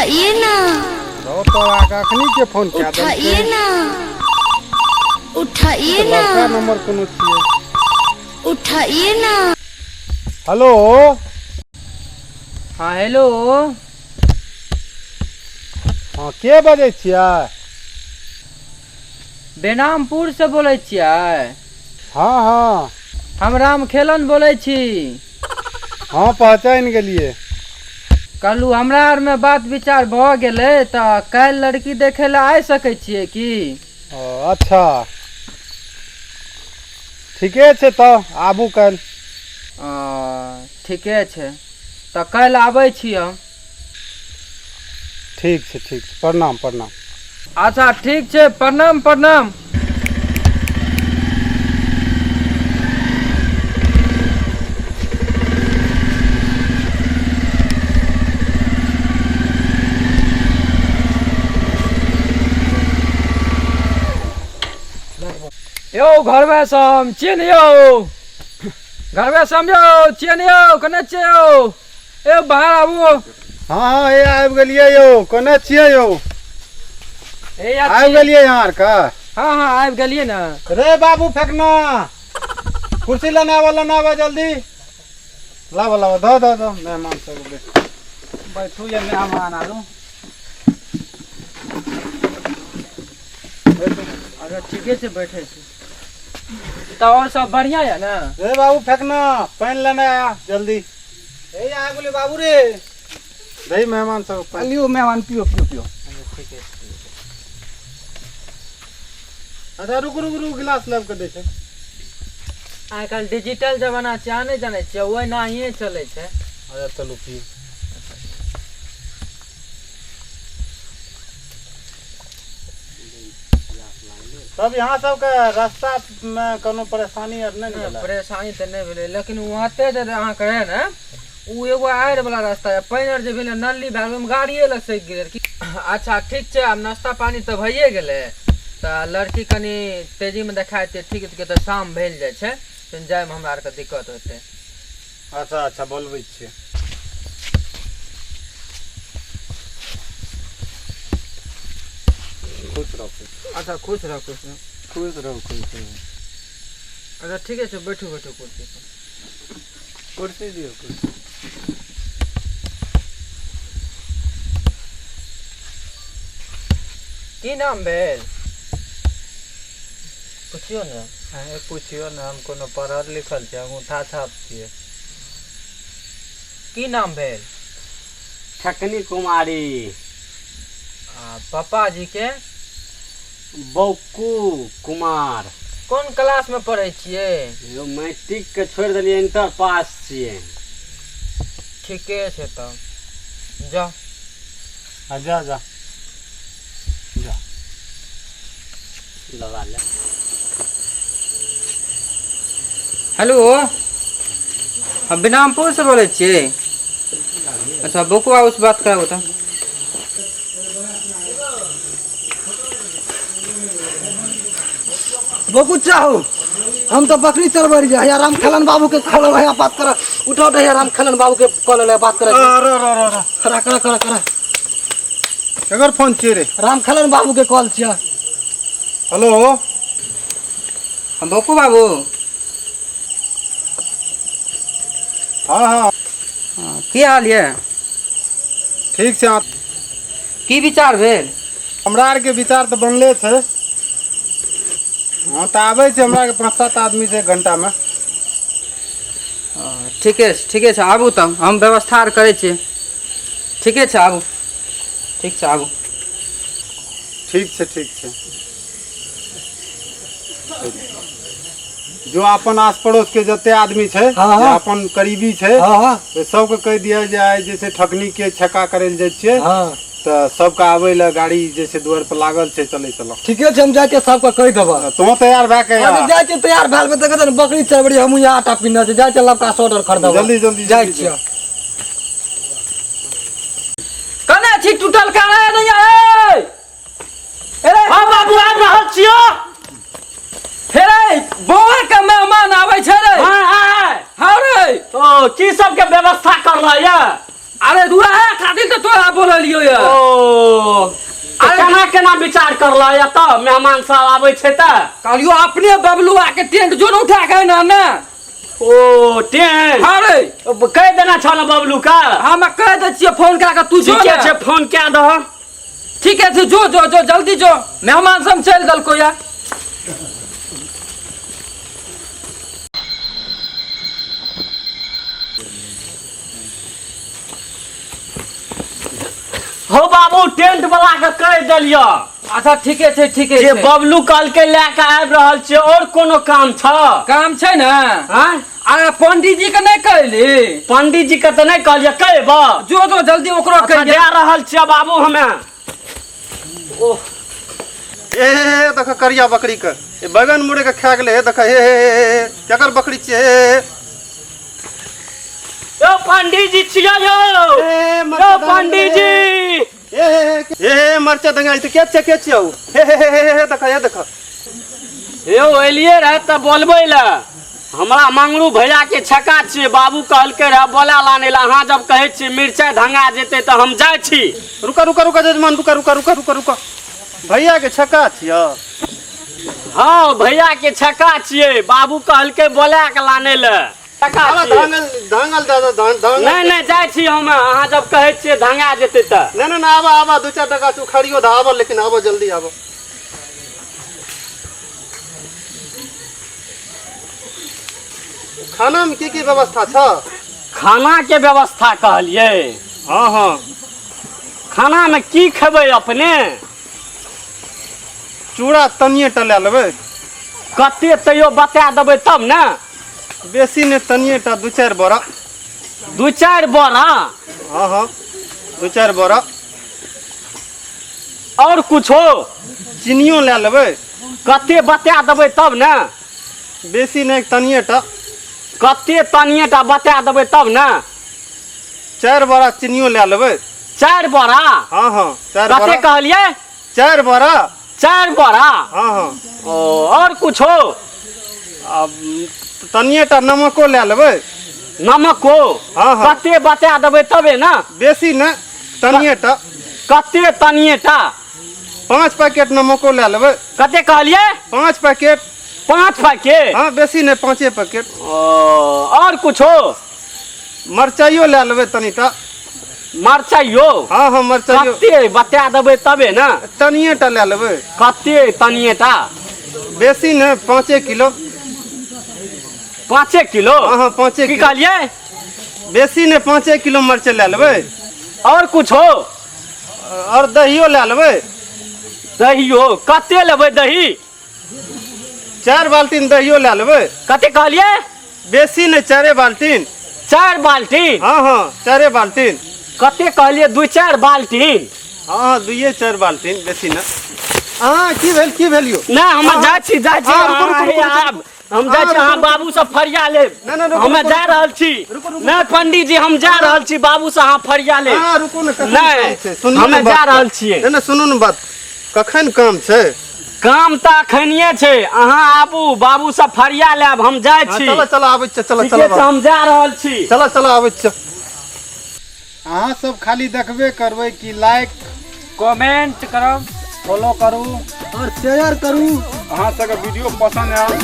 उठाइए ना। अखनी के फोन क्या उठाइए ना। उठाइए ना। लड़का नंबर कोनो छियै। उठाइए ना। हेलो। हाँ हेलो। हाँ के बजै छियै? बेनामपुर से बोलै छियै? हाँ हाँ हम रामखेलन बोलै छी। हाँ पहचान गेलिए। कहलू हमरा आर में बात विचार भऽ गेलै तऽ काल्हि लड़की देखे ला आ सकै छियै की? अच्छा ठीके छै तऽ आबू काल्हि। ठीके छै तऽ काल्हि आबै छी हम। ठीक छै प्रणाम प्रणाम। अच्छा ठीक छै प्रणाम प्रणाम। यौ घरमे सम छियै ने यौ? घरमे सम यौ छियै ने यौ? कने छियै यौ? ए बाहर आबू। हाँ हाँ ये आबि गेलिए यौ। कोने छियै यौ? आबि गेलिए यहाँ का? हाँ हाँ आबि गेलिए ना। रे बाबू फेंकना कुर्सी लेने आवा जल्दी। लावा दो मेहमान सब बैठू ये मेहमान आलू। अरे ठीके छै बैठे छी। तो और सब बढ़िया है ना? रे बाबू फेंकना पानी लेने आ जल्दी। ए आ गेले बाबू रे। दही मेहमान सब पानी लियो मेहमान पियो। ठीक है। अच्छा रुक गिलास लेब के दै छै। आइ काल्हि डिजिटल जमाना छै, अहाँ नहि जानै छियै ओहि नाहिए चलै छै। अच्छा चलू पियो। तब यहाँ सबके रास्ता में कोनो परेशानी आर नहीं भेलै? परेशानी तऽ नहीं भेलै, लेकिन वहाँते जे अहाँके रहै ने उ एगो आड़ि वाला रास्ता है। पानि आर जे भेलै नली भए गेलै गाड़िए लसकि गेलै। अच्छा ठीक छै आब नाश्ता पानी तऽ भइए गेलै तऽ लड़की कनि तेजीमे देखाइ देतै ठीक तऽ शाम भेल जाइ छै तऽ जाइमे हमरा आरके दिक्कत होतै। अच्छा बोलबै छियै। खुश रहो। अच्छा खुश रहो। अच्छा ठीके छै बैठू कुर्सी पर। कुर्सी दियो कुर्सी। की नाम भेल? पूछियो ने। पूछियो ने, हम कोनो पढ़ल लिखल छी, अंगूठा छाप छियै। की नाम भेल? ठकनी कुमारी। पापा जी के? बौकू कुमार। कोन क्लास में पढ़ै छियै? यो मैट्रिक के छोड़ देलिए, इंटर पास छियै। ठीके छै तब जा। जा लगा ले। हेलो हम बेनामपुर से बोलै छियै। अच्छा बोकू बाबू से बात कराबो तो। बोकू चाहो हम तो बकरी चरबै रहियै। या रामखेलन बाबू के कॉल है बात कर। उठाओ तो या रामखेलन बाबू के कॉल है बात कर। करा केकर फोन छियै रे? रामखेलन बाबू के कॉल छियै। हेलो बोकू बाबू। हाँ की हाल ये? ठीक छै। की विचार भेल? हमरा आर के विचार तऽ बनले छै। हाँ तऽ आबै छै हमरा के 5-7 आदमी से 1 घंटा में। ठीके छै आबू तब हम व्यवस्था आर करै छियै। ठीके छै आबू। ठीक छै आबू। ठीक छै। जो अपन आस पड़ोस के जते आदमी छै, जे अपन करीबी छै, तो सबके कह दिया जाए जैसे ठकनी के छक्का करे ले जाय छियै तो सबके आवे ला गाड़ी जैसे द्वार पर लागल छै चले चलो। ठीके छै हम जाके सबके कह देबो। तू तैयार भए के आ। जाय छै तैयार भेल में देखत बकरी चरबड़ी हम यहाँ आटा पीना छै। जाय छै लबका ऑर्डर कर देबो। जल्दी जाय छियै। कने छी टूटल काहे नहीं आए? हां बाबू आ रहल छियो। फेरे बौआ के मेहमान आबै छै रे। हां रे ओ की सब के व्यवस्था करला ये? अरे दुआ है खातिर तो तोरा बोललियो या ओ केना केना विचार करला या त मेहमान सब आबै छै त कहलियो अपने बबलुआ के टेंट जो न उठा के ना ओ टेंट हां रे कह देना छ न बबलू का हम कह दे छिए फोन करा के तू जो ठीक छै फोन कए दह ठीक है तू जो जो जो जल्दी जो मेहमान सब चल दल को या हो बाबू टेंट वाला के कह देलियो अच्छा ठीके छै जे बबलू कल के ले के आबि रहल छै और कोनो काम छ काम छै ना हां अरे पंडित जी के नहीं कहली पंडित जी के त नहीं कहलिए कहबा जो जो जल्दी ओकरो कह दे रहल छियै बाबू हमें ओ ए देख करिया बकरी के ए बैगन मुड़े के खा गेले देख हे केकर बकरी छिए यो पंडित जी छिया यो पंडित जी ए मरचा दंगा त के छियो हे देख यो एलिए रहे त बोलबै ला हमरा मंगरू भैया के छका छिए बाबू कहलके रहे बोला लाने ला अहाँ जब कहै छी मिर्चाई धंगा जेते त हम जाय छी रुका जजमान रुका भैया के छक्का छियो हाँ भैया के छक्का छिए बाबू कहलके बोला के लाने ला छक्का धांगल नहीं जाय छी हम अहाँ जब कहै छिए धंगा जेते त नहीं आबा 2-4 टका तू खड़ियो द आबा लेकिन आबा जल्दी आबा खाना में की व्यवस्था छ खाना के व्यवस्था कहलिए हाँ खाना में की खेबै अपने चूड़ा तनिए टा ले लेबै कते तैयो बता देबै तब ना बेसी ने तनिए टा 2-4 बोरा 2-4 बोरा हाँ 2-4 बोरा और कुछो चीनियो ले लेबै कते बता देबै तब ना बेसी ने तनिए टा कते तनिए टा बता देबै तब ना 4 बोरा चीनियो ले लेबै 4 बोरा हाँ 4 कते बोरा कहलिए 4 बोरा 4 बोरा हाँ ओ और कुछो अब तनिए टा नमको ले लेबै नमको हाँ कते बता देबै तबे ना बेसी ने तनिए टा कते तनिए टा 5 पैकेट नमको ले लेबै कते कहलिए 5 पैकेट 5 पैकेट हाँ बेसी ने 5 पैकेट और कुछो मरचाइयो ले लेबै तनिटा मरचाइयो हाँ मरचाइयो कते बता देबै तबे ना तनिए टा ले लेबै कते तनिए टा बेसी ने 5 किलो 5 किलो हाँ 5 की किलो कहलिए बेसी ने 5 किलो मरचाइ ले लेबै और कुछो और दहियो ले लेबै दहियो कते लेबै दही 4 बाल्टीन दहियो ले लेबै कते कहलिए बेसी ने 4 बाल्टीन 4 बाल्टीन हाँ 4 बाल्टीन कते कहलिए 2-4 बाल्टीन हाँ 2-4 बाल्टीन बेसी ने हाँ की भेल यौ ना हम जाय छी रुकू। हम जाय छी अहाँ बाबू से फरिया लेब नहीं, हम जा रहल छी नहीं पंडित जी हम जा रहल छी बाबू से अहाँ फरिया लेब हाँ रुकू ने नहीं हम जा रहल छियै नहीं सुनू ने बात कखन काम छै काम त अखनिए छै अहाँ आबू बाबू से फरिया लेब हम जाय छी चलो आबै छी चलो ठीके छै हम जा रहल छी चलो आबै छी अहाँ सब खाली देखबे करबै कि लाइक कमेंट करब फॉलो करू और शेयर करू अहाँ सबके वीडियो पसंद आयल